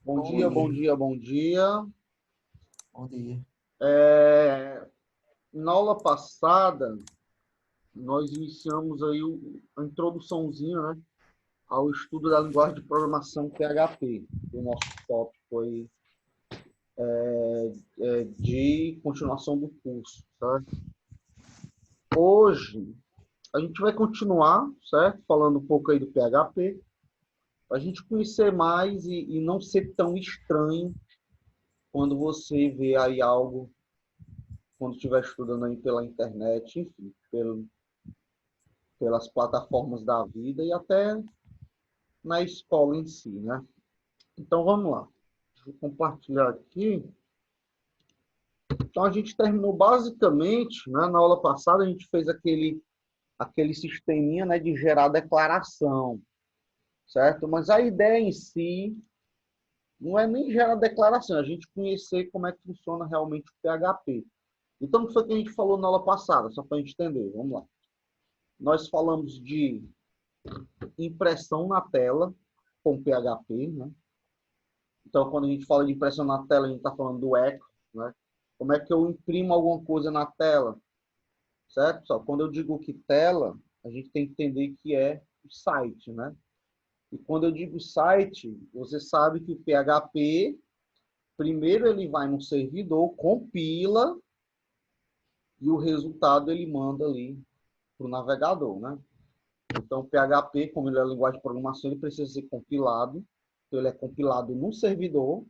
Bom Bom dia, bom dia, dia, bom dia. bom dia. É, Na aula passada, nós iniciamos aí a introduçãozinha, né, ao estudo da linguagem de programação PHP. O nosso tópico foi de continuação do curso, certo? Hoje, a gente vai continuar, certo? Falando um pouco aí do PHP, para a gente conhecer mais e não ser tão estranho quando você vê aí algo, quando estiver estudando aí pela internet, enfim, pelas plataformas da vida e até na escola em si, né? Então vamos lá. Deixa eu compartilhar aqui. Então a gente terminou basicamente, né, na aula passada a gente fez aquele sisteminha, né, de gerar declaração, certo? Mas a ideia em si não é nem gerar declaração, é a gente conhecer como é que funciona realmente o PHP. Então o que foi que a gente falou na aula passada, só para a gente entender? Vamos lá. Nós falamos de impressão na tela com PHP, né? Então, quando a gente fala de impressão na tela, a gente está falando do eco, né? Como é que eu imprimo alguma coisa na tela, certo? Só quando eu digo que tela, a gente tem que entender que é o site, né? E quando eu digo site, você sabe que o PHP, primeiro ele vai no servidor, compila e o resultado ele manda ali para o navegador, né? Então, o PHP, como ele é a linguagem de programação, ele precisa ser compilado. Então, ele é compilado no servidor.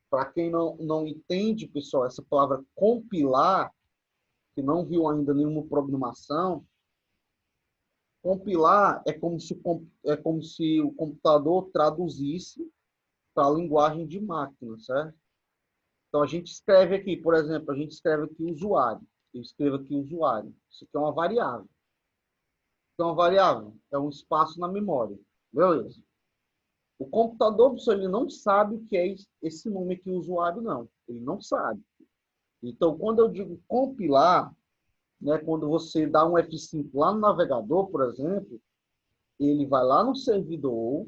Para quem não entende, pessoal, essa palavra compilar, que não viu ainda nenhuma programação, compilar é como se o computador traduzisse para a linguagem de máquina, certo? Então a gente escreve aqui, por exemplo, a gente escreve aqui usuário. Eu escrevo aqui usuário. Isso aqui é uma variável. Então, uma variável é um espaço na memória. Beleza. O computador, pessoal, ele não sabe o que é esse nome aqui, usuário, não. Ele não sabe. Então, quando eu digo compilar, né, quando você dá um F5 lá no navegador, por exemplo, ele vai lá no servidor,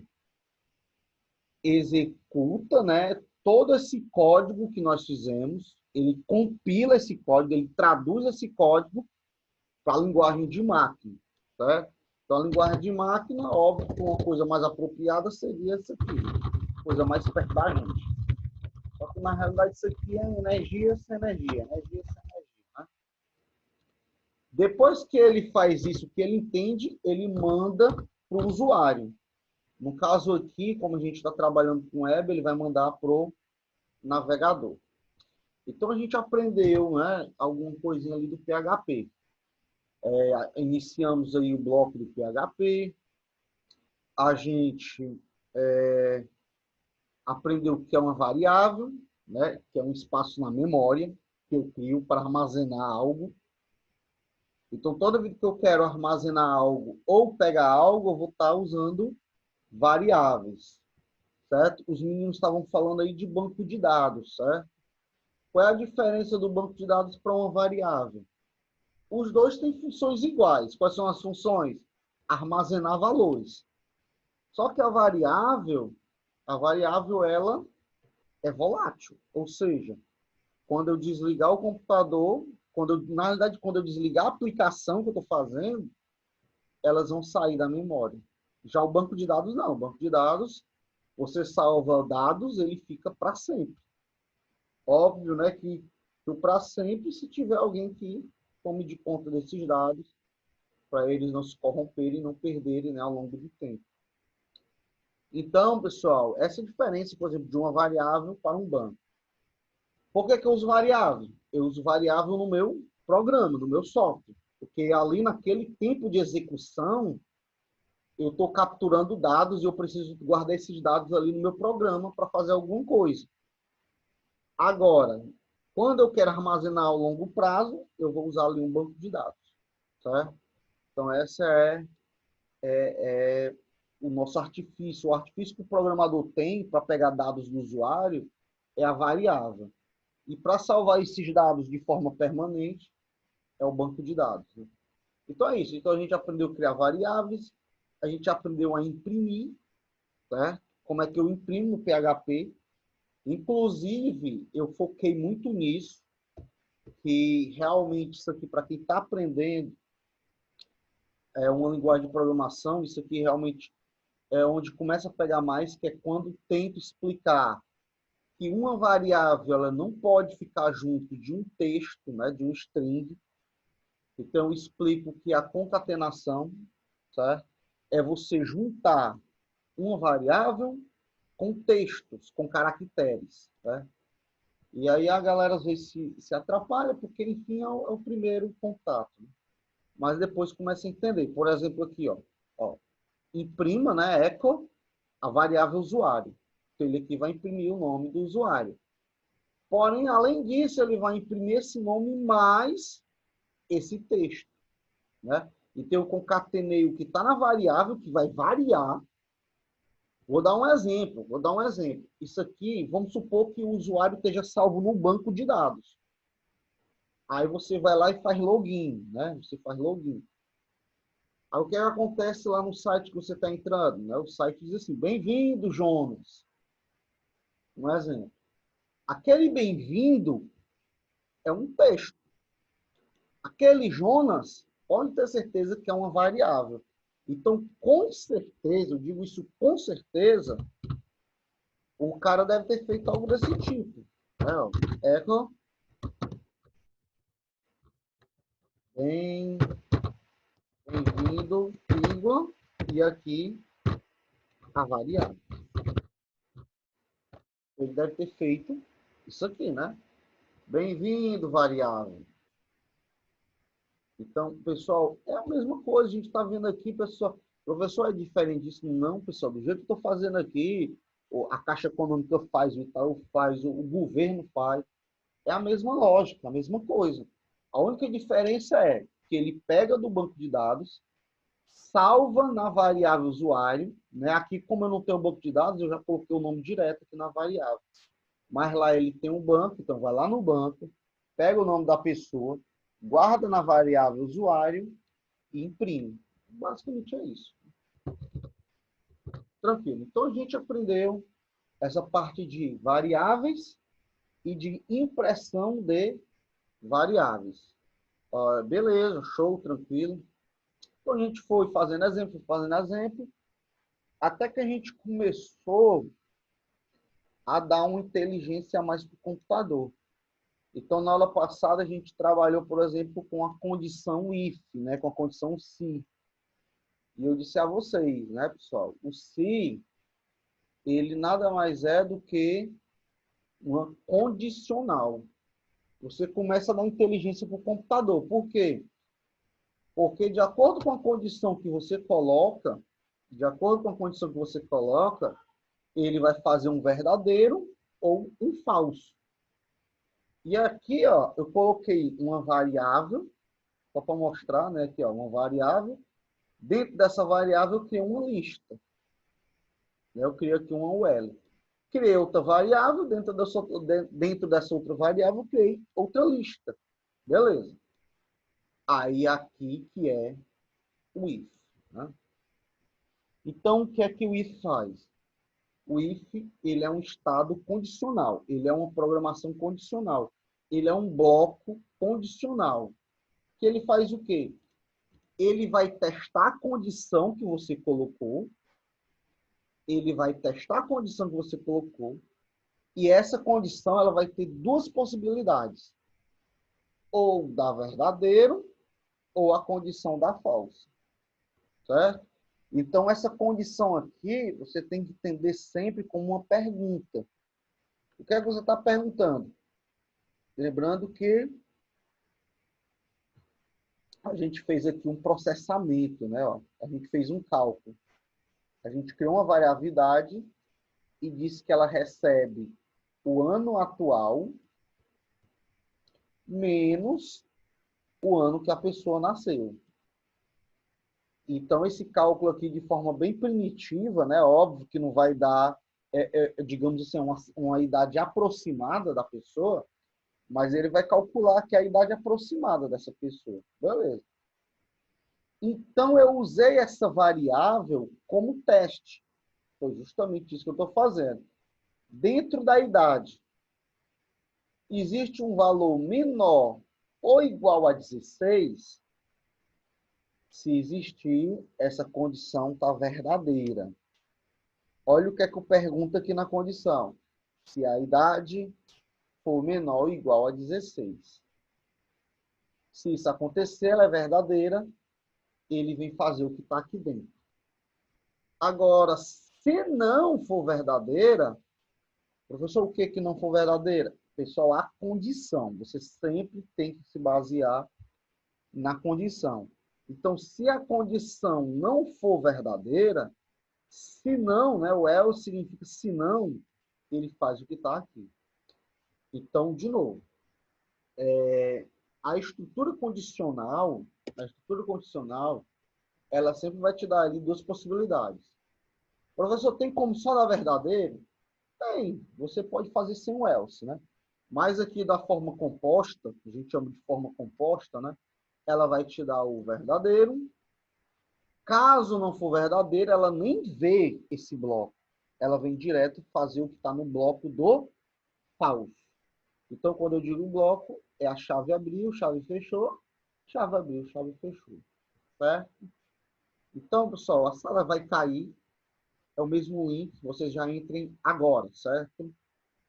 executa, né, todo esse código que nós fizemos, ele compila esse código, ele traduz esse código para a linguagem de máquina, certo? Então, a linguagem de máquina, óbvio que uma coisa mais apropriada seria essa aqui, coisa mais perto da gente. Só que, na realidade, isso aqui é energia sem energia, energia sem energia, né? Depois que ele faz isso, que ele entende, ele manda para o usuário. No caso aqui, como a gente está trabalhando com web, ele vai mandar para o navegador. Então a gente aprendeu, né, alguma coisinha ali do PHP. Iniciamos aí o bloco do PHP, a gente aprendeu o que é uma variável, né, que é um espaço na memória que eu crio para armazenar algo. Então, toda vez que eu quero armazenar algo ou pegar algo, eu vou estar usando variáveis, certo? Os meninos estavam falando aí de banco de dados, certo? Qual é a diferença do banco de dados para uma variável? Os dois têm funções iguais. Quais são as funções? Armazenar valores. Só que a variável ela é volátil, ou seja, quando eu desligar o computador, na realidade, quando eu desligar a aplicação que eu estou fazendo, elas vão sair da memória. Já o banco de dados não. O banco de dados, você salva dados, ele fica para sempre. Óbvio, né, que para sempre, se tiver alguém que tome de conta desses dados, para eles não se corromperem e não perderem, né, ao longo do tempo. Então, pessoal, essa é a diferença, por exemplo, de uma variável para um banco. Por que eu uso variável? Eu uso variável no meu programa, no meu software. Porque ali naquele tempo de execução, eu estou capturando dados e eu preciso guardar esses dados ali no meu programa para fazer alguma coisa. Agora, quando eu quero armazenar ao longo prazo, eu vou usar ali um banco de dados, certo? Então, essa é o nosso artifício. O artifício que o programador tem para pegar dados do usuário é a variável. E para salvar esses dados de forma permanente, é o banco de dados, né? Então é isso. Então a gente aprendeu a criar variáveis, a gente aprendeu a imprimir, certo? como é que eu imprimo no PHP. Inclusive, eu foquei muito nisso, que realmente isso aqui, para quem está aprendendo, é uma linguagem de programação, isso aqui realmente é onde começa a pegar mais, que é quando tento explicar que uma variável ela não pode ficar junto de um texto, né, de um string. Então, eu explico que a concatenação, certo? É você juntar uma variável com textos, com caracteres. Certo? E aí a galera às vezes se atrapalha, porque, enfim, é o primeiro contato. Né? Mas depois começa a entender. Por exemplo, aqui, ó, imprima, né, echo, a variável usuário. Então, ele aqui vai imprimir o nome do usuário. Porém, além disso, ele vai imprimir esse nome mais esse texto. Né? Então, eu concatenei o que está na variável, que vai variar. Vou dar um exemplo. Isso aqui, vamos supor que o usuário esteja salvo no banco de dados. Aí você vai lá e faz login, né? Você faz login. Aí o que acontece lá no site que você está entrando? Né? O site diz assim, bem-vindo, Jonas. Um exemplo. Aquele bem-vindo é um texto. Aquele Jonas, pode ter certeza que é uma variável. Então, com certeza, eu digo isso com certeza, o cara deve ter feito algo desse tipo. Echo, bem-vindo, vírgula, e aqui a variável. Ele deve ter feito isso aqui, né? Bem-vindo, variável. Então, pessoal, é a mesma coisa. A gente está vendo aqui, pessoal. Professor, é diferente disso? Não, pessoal. Do jeito que eu estou fazendo aqui, a Caixa Econômica faz, o Itaú faz, o governo faz. É a mesma lógica, a mesma coisa. A única diferença é que ele pega do banco de dados, salva na variável usuário, né? Aqui, como eu não tenho banco de dados, eu já coloquei o nome direto aqui na variável. Mas lá ele tem um banco, então vai lá no banco, pega o nome da pessoa, guarda na variável usuário e imprime. Basicamente é isso. Tranquilo. Então a gente aprendeu essa parte de variáveis e de impressão de variáveis. Beleza, show, tranquilo. Então a gente foi fazendo exemplo, até que a gente começou a dar uma inteligência a mais para o computador. Então, na aula passada, a gente trabalhou, por exemplo, com a condição if, né, com a condição se. E eu disse a vocês, né, pessoal, o se, ele nada mais é do que uma condicional. Você começa a dar inteligência para o computador. Por quê? Porque de acordo com a condição que você coloca, ele vai fazer um verdadeiro ou um falso. E aqui, ó, eu coloquei uma variável, só para mostrar, né, aqui, ó, uma variável. Dentro dessa variável, eu criei uma lista. Eu criei aqui uma UL. Criei outra variável, dentro dessa outra variável, eu criei outra lista. Beleza. Aí, aqui que é o if. Né? Então, o que é que o if faz? O if, ele é um estado condicional. Ele é uma programação condicional. Ele é um bloco condicional. Que ele faz o quê? Ele vai testar a condição que você colocou. E essa condição ela vai ter duas possibilidades. Ou dar verdadeiro, ou a condição da falsa. Certo? Então, essa condição aqui, você tem que entender sempre como uma pergunta. O que é que você está perguntando? Lembrando que a gente fez aqui um processamento, né? A gente fez um cálculo. A gente criou uma variabilidade e disse que ela recebe o ano atual menos o ano que a pessoa nasceu. Então, esse cálculo aqui, de forma bem primitiva, né? Óbvio que não vai dar, digamos assim, uma idade aproximada da pessoa, mas ele vai calcular que é a idade aproximada dessa pessoa. Beleza. Então, eu usei essa variável como teste. Foi justamente isso que eu estou fazendo. Dentro da idade, existe um valor menor ou igual a 16? Se existir, essa condição está verdadeira. Olha o que é que eu pergunto aqui na condição. Se a idade for menor ou igual a 16. Se isso acontecer, ela é verdadeira, ele vem fazer o que está aqui dentro. Agora, se não for verdadeira, professor, o que não for verdadeira? Pessoal, a condição. Você sempre tem que se basear na condição. Então, se a condição não for verdadeira, se não, né, o else significa se não, ele faz o que está aqui. Então, de novo, a estrutura condicional, ela sempre vai te dar ali duas possibilidades. Professor, tem como só dar verdadeiro? Tem. Você pode fazer sem o else, né? Mas aqui da forma composta, a gente chama de forma composta, né? Ela vai te dar o verdadeiro. Caso não for verdadeiro, ela nem vê esse bloco. Ela vem direto fazer o que está no bloco do falso. Então, quando eu digo bloco, é a chave abriu, chave fechou, chave abriu, chave fechou. Certo? Então, pessoal, a sala vai cair. É o mesmo link. Vocês já entrem agora, certo?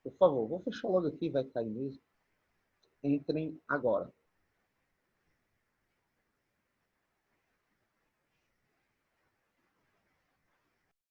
Por favor, vou fechar logo aqui, vai cair mesmo. Entrem agora.